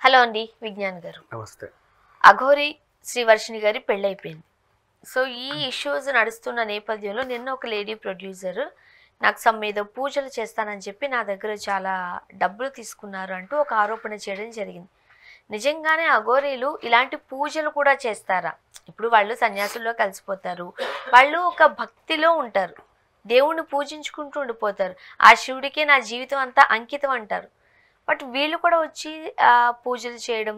Hello అండి విజ్ఞాన్ గారు. నమస్తే. అఘోరి శ్రీవర్షిణి గారి పెళ్ళైపోయింది. సో ఈ ఇష్యూస్ నడుస్తున్న నేపథ్యంలో నిన్న ఒక లేడీ ప్రొడ్యూసర్ నాకు ఏదో పూజలు చేస్తానని చెప్పి నా దగ్గర చాలా డబ్బులు తీసుకున్నారు అంటూ ఒక ఆరోపణ చేయడం జరిగింది. నిజంగానే అఘోరీలు ఇలాంటి పూజలు కూడా చేస్తారా? ఇప్పుడు వాళ్ళు సన్యాసుల్లో కలిసిపోతారు, వాళ్ళు ఒక భక్తిలో ఉంటారు, దేవుణ్ణి పూజించుకుంటూ ఉండిపోతారు, ఆ శివుడికే నా జీవితం అంతా అంకితం అంటారు. బట్ వీళ్ళు కూడా వచ్చి పూజలు చేయడం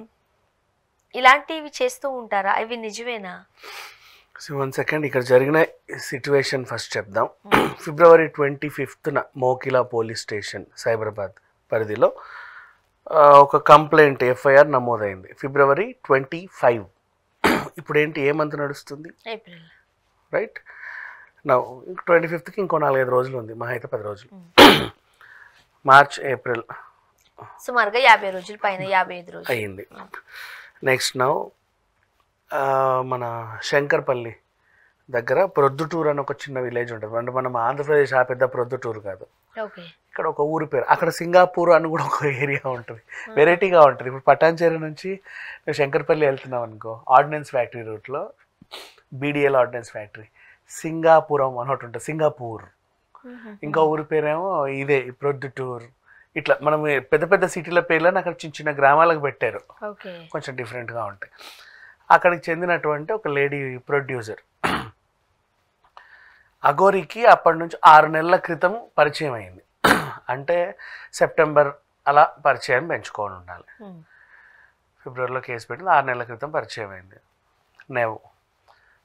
ఇలాంటివి చేస్తూ ఉంటారా? అవి నిజమేనా? సో 1 సెకండ్, ఇక్కడ జరిగిన సిచ్యువేషన్ ఫస్ట్ చెప్దాం. ఫిబ్రవరి 25న మోకిలా పోలీస్ స్టేషన్ సైబరాబాద్ పరిధిలో ఒక కంప్లైంట్ ఎఫ్ఐఆర్ నమోదైంది. ఫిబ్రవరి 25. ఇప్పుడు ఏంటి, ఏ మంత్ నడుస్తుంది? ఏప్రిల్. రైట్ నా 25కి ఇంకో 4-5 రోజులు ఉంది, మహా అయితే 10 రోజులు. మార్చ్, ఏప్రిల్, సుమారుగా 50 రోజుల పైన, 55 రోజులు అయ్యింది. నెక్స్ట్ నౌ మన శంకర్పల్లి దగ్గర ప్రొద్దుటూరు అని ఒక చిన్న విలేజ్ ఉంటుంది. అంటే మనం ఆంధ్రప్రదేశ్ ఆ పెద్ద ప్రొద్దుటూరు కాదు, ఇక్కడ ఒక ఊరి పేరు. అక్కడ సింగాపూర్ అని కూడా ఒక ఏరియా ఉంటుంది, వెరైటీగా ఉంటుంది. ఇప్పుడు పటాన్చేరు నుంచి నువ్వు శంకర్పల్లి వెళ్తున్నావు అనుకో, ఆర్డినెన్స్ ఫ్యాక్టరీ రూట్లో, బీడిఎల్ ఆర్డినెన్స్ ఫ్యాక్టరీ, సింగాపురం అని ఒకటి ఉంటుంది, సింగాపూర్. ఇంకా ఊరి పేరేమో ఇదే ప్రొద్దుటూరు. ఇట్లా మనం పెద్ద పెద్ద సిటీల పేర్లను అక్కడ చిన్న చిన్న గ్రామాలకు పెట్టారు, కొంచెం డిఫరెంట్గా ఉంటాయి. అక్కడికి చెందినటువంటి ఒక లేడీ ప్రొడ్యూసర్ అఘోరికి అప్పటి నుంచి 6 నెలల క్రితం పరిచయం అయింది. అంటే సెప్టెంబర్ అలా పరిచయం పెంచుకొని ఉండాలి. ఫిబ్రవరిలో కేసు పెట్టింది, 6 నెలల క్రితం పరిచయం అయింది.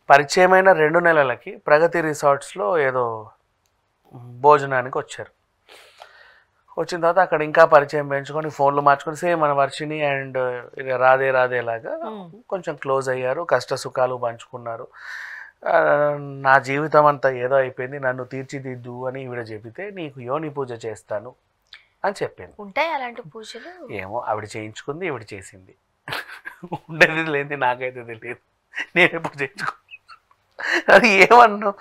పరిచయమైన 2 నెలలకి ప్రగతి రిసార్ట్స్లో ఏదో భోజనానికి వచ్చారు. వచ్చిన తర్వాత అక్కడ ఇంకా పరిచయం పెంచుకొని ఫోన్లు మార్చుకొని సేమ్ మన వర్షిణి అండ్ రాధే రాధేలాగా కొంచెం క్లోజ్ అయ్యారు, కష్ట సుఖాలు పంచుకున్నారు. నా జీవితం అంతా ఏదో అయిపోయింది, నన్ను తీర్చిదిద్దు అని ఈవిడ చెబితే నీకు యోని పూజ చేస్తాను అని చెప్పింది. ఉంటాయి అలాంటి పూజలు? ఏమో, ఆవిడ చేయించుకుంది, ఈవిడ చేసింది. ఉండేది లేని నాకైతే తెలియదు, నేను ఎప్పుడు చేయించుకో. అది ఏమన్నా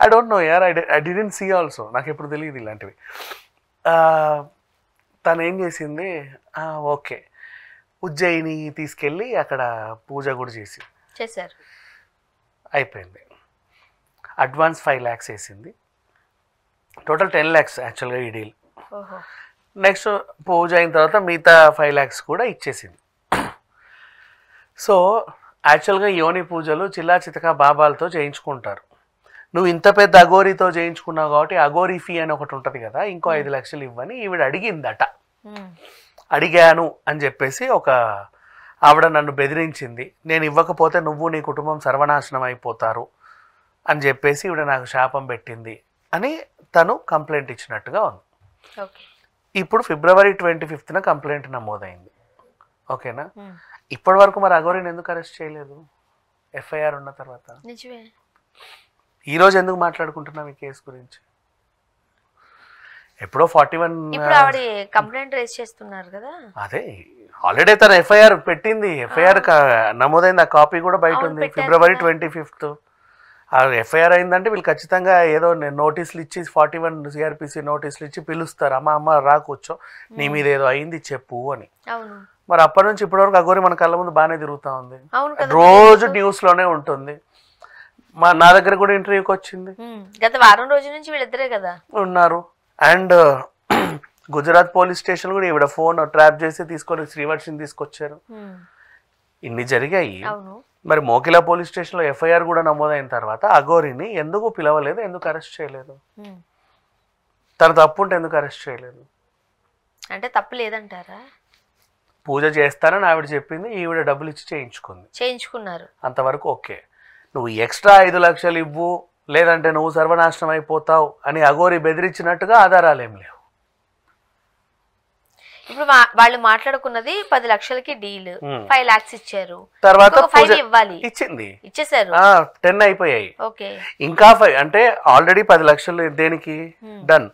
ఐ డోంట్ నో యార్, ఐ డిడెంట్ సీ ఆల్సో, నాకు ఎప్పుడు తెలియదు ఇలాంటివి. తను ఏం చేసింది, ఓకే ఉజ్జయిని తీసుకెళ్ళి అక్కడ పూజ కూడా చేశారు. అయిపోయింది. అడ్వాన్స్ 5 lakhs వేసింది, టోటల్ 10 lakhs యాక్చువల్గా ఈ డీల్. నెక్స్ట్ పూజ అయిన తర్వాత మిగతా 5 lakhs కూడా ఇచ్చేసింది. సో యాక్చువల్గా యోని పూజలు చిల్లా చితకా బాబాలతో చేయించుకుంటారు. నువ్వు ఇంత పెద్ద అఘోరితో చేయించుకున్నావు కాబట్టి అఘోరి ఫీ అని ఒకటి ఉంటుంది కదా, ఇంకో 5 లక్షలు ఇవ్వని ఈవిడ అడిగిందట. అడిగాను అని చెప్పేసి ఒక ఆవిడ నన్ను బెదిరించింది, నేను ఇవ్వకపోతే నువ్వు నీ కుటుంబం సర్వనాశనం అయిపోతారు అని చెప్పేసి ఈవిడ నాకు శాపం పెట్టింది అని తను కంప్లైంట్ ఇచ్చినట్టుగా ఉంది. ఇప్పుడు ఫిబ్రవరి 25న కంప్లైంట్ నమోదైంది. ఓకేనా? ఇప్పటి వరకు మరి అఘోరిని ఎందుకు అరెస్ట్ చేయలేదు ఎఫ్ఐఆర్ ఉన్న తర్వాత? ఈరోజు ఎందుకు మాట్లాడుకుంటున్నాం ఈ కేసు గురించి? ఎప్పుడో 41 కంప్లైంట్ రేస్ చేస్తున్నారు కదా. అదే ఆల్రెడీ తన ఎఫ్ఐఆర్ పెట్టింది, ఎఫ్ఐఆర్ నమోదైంది, ఆ కాపీ కూడా బయట ఉంది. ఫిబ్రవరి 25th ఆ ఎఫ్ఐఆర్ అయిందంటే వీళ్ళు ఖచ్చితంగా ఏదో నోటీసులు ఇచ్చి 41 CRPC నోటీసులు ఇచ్చి పిలుస్తారు, అమ్మ రా కూర్చో, నీ మీద ఏదో అయింది చెప్పు అని. మరి అప్పటి నుంచి ఇప్పటి వరకు అఘోరి మన కళ్ళ ముందు బాగానే తిరుగుతూ ఉంది, రోజు న్యూస్లోనే ఉంటుంది. నా దగ్గర కూడా ఇంటర్వ్యూకి వచ్చింది, గత వారం రోజుల నుంచి వీళ్ళిద్దరే కదా ఉన్నారు. అండ్ గుజరాత్ పోలీస్ స్టేషన్ కూడా ఈవిడ ఫోన్ ట్రాప్ చేసి తీసుకొని శ్రీవర్షిని తీసుకొచ్చారు. ఇన్ని జరిగాయి. మరి మోకిలా పోలీస్ స్టేషన్లో ఎఫ్ఐఆర్ కూడా నమోదైన తర్వాత అఘోరిని ఎందుకు పిలవలేదు, ఎందుకు అరెస్ట్ చేయలేదు? తన తప్పు ఉంటే ఎందుకు అరెస్ట్ చేయలేదు? అంటే తప్పు లేదంటారా? పూజ చేస్తానని ఆవిడ చెప్పింది, ఈవిడ డబ్బులు ఇచ్చి చేయించుకున్నారు, అంతవరకు ఓకే. నువ్వు ఎక్స్ట్రా 5 లక్షలు ఇవ్వు, లేదంటే నువ్వు సర్వనాశనం అయిపోతావు అని అఘోరి బెదిరించినట్టుగా ఆధారాలు ఏం లేవు. ఇప్పుడు వాళ్ళు మాట్లాడుకున్నది 10 లక్షలకి డీల్, 5 lakhs ఇచ్చారు, తర్వాత ఇచ్చేసారు, 10 అయిపోయాయి. ఇంకా 5 అంటే ఆల్రెడీ 10 లక్షలు దేనికి డన్,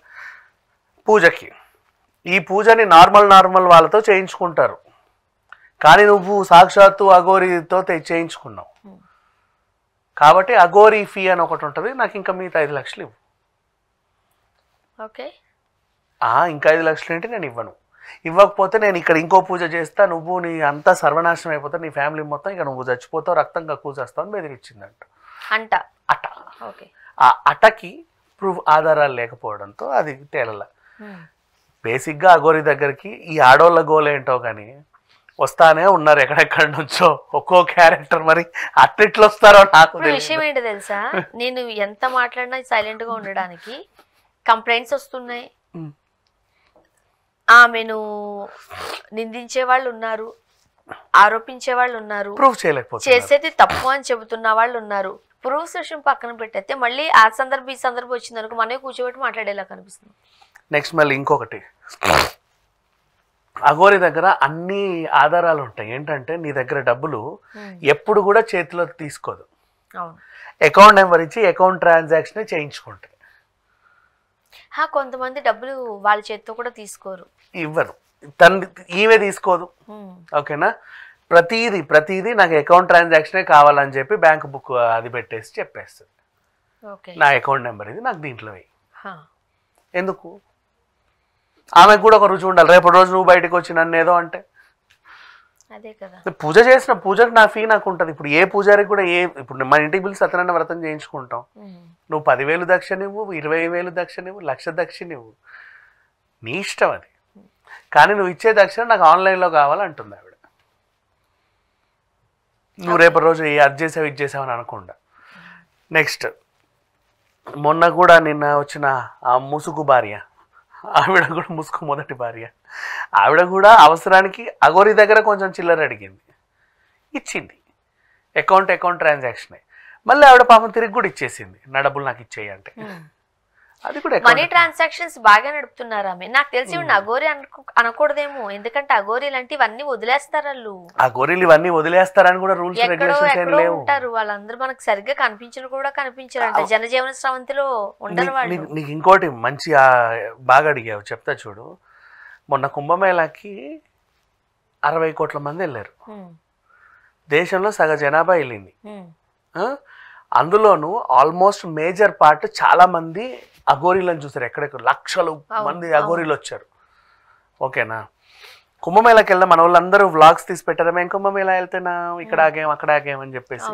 పూజకి. ఈ పూజని నార్మల్ వాళ్ళతో చేయించుకుంటారు, కానీ నువ్వు సాక్షాత్తు అఘోరితో చేయించుకున్నావు కాబట్టి అఘోరి ఫీ అని ఒకటి ఉంటుంది, నాకు ఇంకా మిగతా 5 లక్షలు ఇవ్వు. ఇంకా 5 లక్షలు ఏంటి, నేను ఇవ్వను. ఇవ్వకపోతే నేను ఇక్కడ ఇంకో పూజ చేస్తా, నువ్వు నీ అంతా సర్వనాశనం అయిపోతా, నీ ఫ్యామిలీ మొత్తం ఇక నువ్వు చచ్చిపోతావు, రక్తం కక్కుచేస్తావు అని బెదిరించిందంట. అట. ఆ అటకి ప్రూఫ్ ఆధారాలు లేకపోవడంతో అది తేలల. బేసిక్గా అఘోరి దగ్గరికి ఈ ఆడోళ్ళ గోల్ ఏంటో కానీ వస్తానే ఉన్నారు ఎక్కడెక్కడి నుంచో ఒక్కో క్యారెక్టర్. మరి అట్లెట్లు వస్తారో నాకు విషయం ఏంటో తెలుసా, నేను ఎంత మాట్లాడినా సైలెంట్ గా ఉండడానికి కంప్లైంట్స్ వస్తున్నాయి, ఆమెను నిందించే వాళ్ళు ఉన్నారు, ఆరోపించే వాళ్ళు ఉన్నారు, ప్రూఫ్ చేయలేకపోతే చేసేది తప్పు అని చెబుతున్న వాళ్ళు ఉన్నారు. ప్రూఫ్స్ విషయం పక్కన పెట్టేస్తే మళ్ళీ ఆ సందర్భం ఈ సందర్భం వచ్చింది అనుకో మనమే కూర్చోబెట్టి మాట్లాడేలా కనిపిస్తుంది. నెక్స్ట్ మళ్ళీ ఇంకొకటి, అఘోరి దగ్గర అన్ని ఆధారాలు ఉంటాయి. ఏంటంటే నీ దగ్గర డబ్బులు ఎప్పుడు కూడా చేతిలో తీసుకోదు, అకౌంట్ నెంబర్ ఇచ్చి అకౌంట్ ట్రాన్సాక్షన్ చేయించుకుంటాయి. కొంతమంది డబ్బులు వాళ్ళ చేతితో కూడా తీసుకోరు, ఇవ్వరు, ఈమె తీసుకోదు. ఓకేనా, ప్రతిదీ నాకు అకౌంట్ ట్రాన్సాక్షనే కావాలని చెప్పి బ్యాంక్ బుక్ అది పెట్టేసి చెప్పేస్తుంది, నా అకౌంట్ నెంబర్ ఇది, నాకు దీంట్లో వేయి. ఎందుకు? ఆమెకు కూడా ఒక రుచి ఉండాలి. రేపటి రోజు నువ్వు బయటకు వచ్చి నన్ను ఏదో అంటే అదే కదా. పూజ చేసిన పూజకు నా ఫీ నాకు ఉంటుంది. ఇప్పుడు ఏ పూజారికి కూడా ఇప్పుడు మన ఇంటికి పిలిచి సత్యనారాయణ వ్రతం చేయించుకుంటాం, నువ్వు 10,000 దక్షిణ ఇవ్వు, 20,000 దక్షిణ ఇవ్వు, 1,00,000 దక్షిణ ఇవ్వు, నీ ఇష్టం అది. కానీ నువ్వు ఇచ్చే దక్షిణ నాకు ఆన్లైన్లో కావాలంటుంది ఆవిడ. నువ్వు రేపటి రోజు అది చేసావు ఇది చేసావు అని అనకుండా. నెక్స్ట్ మొన్న కూడా నిన్న వచ్చిన ఆ ముసుగు భార్య, ఆవిడ కూడా ముసుగు మొదటి భార్య, ఆవిడ కూడా అవసరానికి అఘోరి దగ్గర కొంచెం చిల్లర అడిగింది, ఇచ్చింది, అకౌంట్ ట్రాన్సాక్షనే. మళ్ళీ ఆవిడ పాపం తిరిగి కూడా ఇచ్చేసింది, నా డబ్బులు నాకు ఇచ్చేయి అంటే. అది కూడా మనీ ట్రాన్సాక్షన్స్ బాగా నడుపుతున్నారు ఆమె. నాకు తెలిసి అఘోరి అనకూడదేమో, ఎందుకంటే అఘోరి లాంటివన్నీ వదిలేస్తారు వాళ్ళు. అఘోరీలు ఇవన్నీ వదిలేస్తారని కూడా రూల్స్ రెగ్యులేషన్స్ ఏం లేవు. ఉంటారు వాళ్ళందరూ, మనకు సరిగ్గా కనిపించను కూడా కనిపించారంట, జనజీవన స్రవంతిలో ఉండరు వాళ్ళు. నీకు ఇంకోటి మంచి బాగా అడిగావు, చెప్తా చూడు. మొన్న కుంభమేళాకి 60 కోట్ల మంది వెళ్ళారు, దేశంలో సగ జనాభా వెళ్ళింది. అందులోనూ ఆల్మోస్ట్ మేజర్ పార్ట్ చాలా మంది అఘోరీలను చూసారు, ఎక్కడెక్కడ లక్షలు మంది అఘోరీలు వచ్చారు. ఓకేనా, కుంభమేళాకి వెళ్ళిన మన వాళ్ళందరూ వ్లాగ్స్ తీసి పెట్టారు, మేము కుంభమేళా వెళ్తేనా ఇక్కడ ఆగాం అక్కడ ఆగాం అని చెప్పేసి.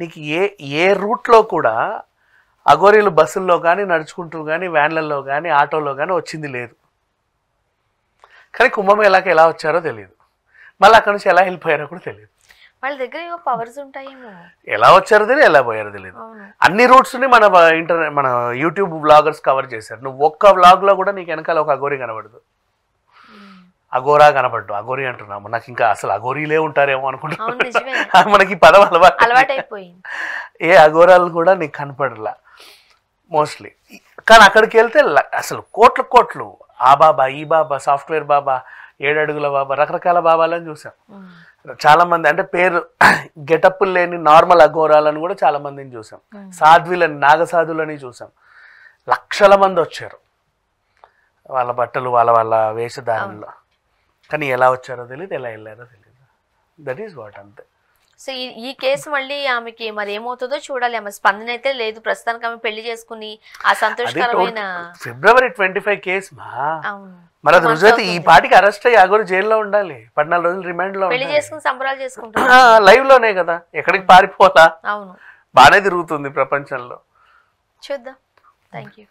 నీకు ఏ రూట్లో కూడా అఘోరీలు బస్సుల్లో కానీ నడుచుకుంటూ కానీ వ్యాన్లలో కానీ ఆటోలో కానీ వచ్చింది లేదు. కానీ కుంభమేళాకి ఎలా వచ్చారో తెలియదు, మళ్ళీ అక్కడ నుంచి ఎలా వెళ్ళిపోయారో కూడా తెలియదు. వాళ్ళ దగ్గర ఏవో పవర్స్ ఉంటాయేమో, ఎలా వచ్చారో తెలియదు, ఎలా పోయారో తెలియదు. అన్ని రూట్స్ని మన యూట్యూబ్ వ్లాగర్స్ కవర్ చేశారు. నువ్వు ఒక్క వ్లాగ్లో కూడా నీకు వెనకాల ఒక అఘోరి కనబడదు, అఘోరా కనబడ్డు. అఘోరి అంటున్నాము, నాకు ఇంకా అసలు అఘోరీలే ఉంటారేమో అనుకుంటున్నా, మనకి పదం అలవాటైపోయింది. ఏ అఘోరాలు కూడా నీకు కనపడలా మోస్ట్లీ. కానీ అక్కడికి వెళ్తే అసలు కోట్లు, ఆ బాబా ఈ బాబా, సాఫ్ట్వేర్ బాబా, 7 అడుగుల బాబా, రకరకాల బాబాలని చూసాం. చాలా మంది అంటే పేరు గెటప్పులు లేని నార్మల్ అఘోరాలను కూడా చాలా మందిని చూసాం, సాధ్వులని, నాగసాధులని చూసాం. లక్షల మంది వచ్చారు, వాళ్ళ బట్టలు వాళ్ళ వేషధారణలో. కానీ ఎలా వచ్చారో తెలియదు, ఎలా వెళ్ళారో తెలియదు. That is what. అంతే. సో ఈ కేసు మళ్ళీ ఆమెకి మరి ఏమవుతుందో చూడాలి. ఆమె స్పందన అయితే లేదు ప్రస్తుతానికి. ఆమె పెళ్లి చేసుకుని ఆ సంతోషకరమైన February 25 కేసు మరి అది రుజువైతే ఈ పాటికి అరెస్ట్ అయ్యి అఘోరి జైల్లో ఉండాలి, 14 రోజులు రిమాండ్ లో. పెళ్లి చేసుకుని సంబరాలు చేసుకుంటా లైవ్ లోనే కదా, ఎక్కడికి పారిపోతా. అవును, బాగానే తిరుగుతుంది ప్రపంచంలో. చూద్దాం. Thank you.